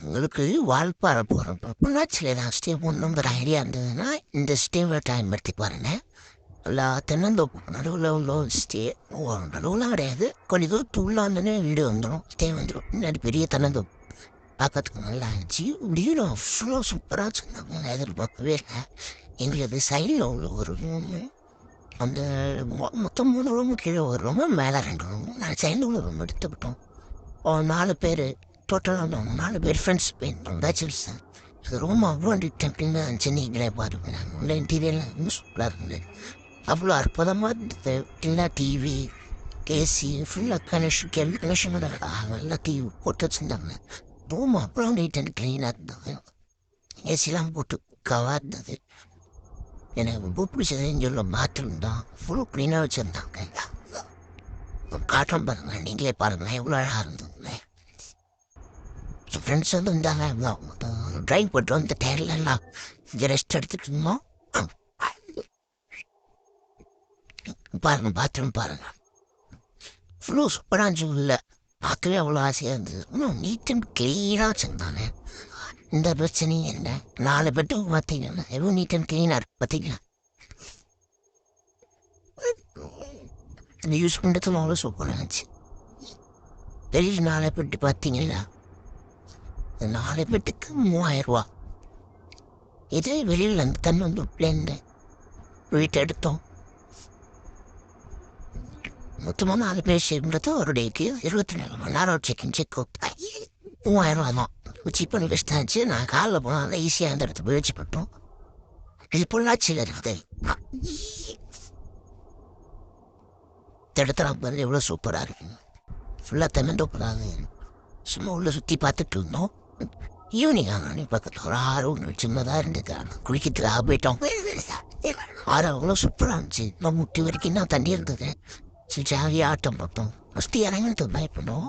உங்களுக்கு வால்பாறை போகிறோம் பொள்ளாச்சியில் ஏதாவது ஸ்டே பண்ணணுங்கிற ஐடியா இருந்ததுன்னா இந்த ஸ்டேவை பயன்படுத்தி பாருங்க. எல்லா தென்னந்தோப்பு நடுவில் உள்ள ஸ்டே நடுவுலாம் கிடையாது, கொஞ்சம் தூரத்து உள்ளாந்தனே வீடு வந்துடும், ஸ்டே வந்துடும். முன்னாடி பெரிய தென்னந்தோப்பு பார்க்கறதுக்கு நல்லா இருந்துச்சு. வீடு அவ்வளோ சூப்பராக சொன்னாங்க, எதிர்பார்க்கவே இல்லை. எங்களுக்கு சைடில் உள்ள ஒரு ரூமு, அந்த மொத்தம் 3 ரூமு, கீழே ஒரு ரூமு, மேலே 2 ரூமு. நான் சைடில் உள்ள ரூம் எடுத்துக்கிட்டோம். 4 பேர் டோட்டலாக இருந்தோம், 4 பேர் ஃப்ரெண்ட்ஸ் போயிருந்தோம், பேச்சுலர்ஸ் தான். அது ரூம் அவ்வளோ டெம்ப்டிங்காக இருந்துச்சு. நீங்களே பாருங்க, உள்ள இன்டீரியர்லாம் ரொம்ப சூப்பராக இருந்தது, அவ்வளோ அற்புதமாக இருந்தது. ஃபுல்லாக டிவி, ஏசி, ஃபுல்லாக கனெக்ஷனோட நல்லா டிவி போட்டு வச்சுருந்தாங்க. ரூம் அவ்வளோ நீட் அண்ட் க்ளீனாக இருந்தது, ஏசிலாம் போட்டு கவாக இருந்தது. எனக்கு ரொம்ப பிடிச்சதுன்னு சொல்ல பாத்ரூம் தான் ஃபுல் க்ளீனாக வச்சுருந்தாங்க. காட்டம் பாருங்கள், நீங்களே பாருங்கள் எவ்வளோ அழகாக இருந்ததுங்க. ஸோ ஃப்ரெண்ட்ஸ் வந்து இருந்தாங்க, ட்ரைவ் பண்ணிட்டு வந்து டயர்லாம் இங்கே ரெஸ்ட் எடுத்துகிட்டு இருந்தோம். பாருங்கள் பாத்ரூம் பாருங்கள், இவ்வளோ சூப்பராக இருந்துச்சு. இல்லை பார்க்கவே அவ்வளோ ஆசையாக இருந்தது. இன்னும் நீட் அண்ட் க்ளீனாக வச்சுருந்தாங்க. இந்த பிரச்சனையும் இல்லை. 4 பெட்ரூம் பார்த்தீங்கன்னா எவ்வளோ நீட் அண்ட் க்ளீனாக இருக்குது பார்த்தீங்களா. இந்த யூஸ் பண்ணுறதும் அவ்வளோ சூப்பராக இருந்துச்சு. பெரிய 4 பெட்டு பார்த்தீங்களா, 4 பெட்டுக்கு 3000 ரூபா. இதே வெளியில் அந்த தென்னந்தோப்புலேருந்து வீட்டை எடுத்தோம். மொத்தமாக 4 பேர் சேர்ந்தது ஒரு டேக்கு 24 மணி நேரம் செக் அவுட் 3000 ரூபா தான். சீப் பண்ணி பெஸ்ட் ஆச்சு. நான் காலில் போனால் ஈஸியாக அந்த இடத்த முயற்சி பண்ணோம். இது பொள்ளாச்சியில் இருக்குது. இந்த இடத்துல பாருங்க எவ்வளோ சூப்பராக இருக்குங்க, ஃபுல்லாக தென்னந்தோப்புறாங்க. சும்மா உள்ளே சுற்றி பார்த்துட்டு இருந்தோம். ஈவினிங் ஆனோடனே பக்கத்தில் ஒரு ஆறு ஒன்று சின்னதாக இருந்துக்காங்க, குளிக்கிறதுக்காக போயிட்டோம். ஆறு அவ்வளோ சூப்பராக இருந்துச்சு, நம்ம முட்டி வரைக்கும் தான் தண்ணி இருந்தது. சரி ஜாலியாக ஆட்டம் பார்த்தோம். ஃபஸ்ட்டு இறங்கினது பயப்படும்,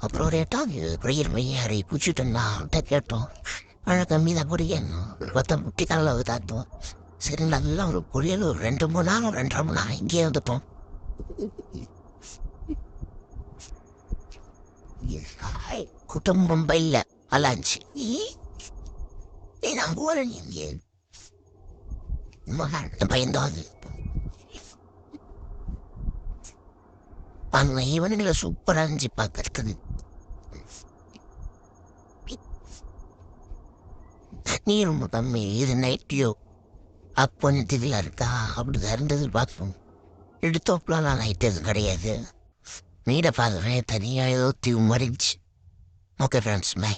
அப்புறம் ஒரு எட்டாவது புரியிற மையாரி குச்சிட்டோம்னா அவன்கிட்ட கேட்டோம். மழை கம்மி தான் புரியணும், பார்த்தா முட்டி காலில் தாத்தோம். சரி நல்லா ஒரு புரியல் ஒரு 2-3 நாள் 2.5 மணி நேரம் இங்கேயே வந்துட்டோம். குடும்பம் இல்லை அலாச்சு நான் போறேன். இங்கே பயந்தாது அந்த ஈவனிங்ல சூப்பராக இருந்துச்சு பார்க்கறதுக்கு. நீ ரொம்ப கம்மி, இது நைட்டியோ அப்போ இதில் இருக்கா அப்படிதான் இருந்தது. பார்ப்போம் எடுத்தோப்பெலாம் நான் நைட்டு எதுவும் கிடையாது. நீட பார்க்குறேன் தனியாக ஏதோ தீவு மறிச்சு. Okay friends, by.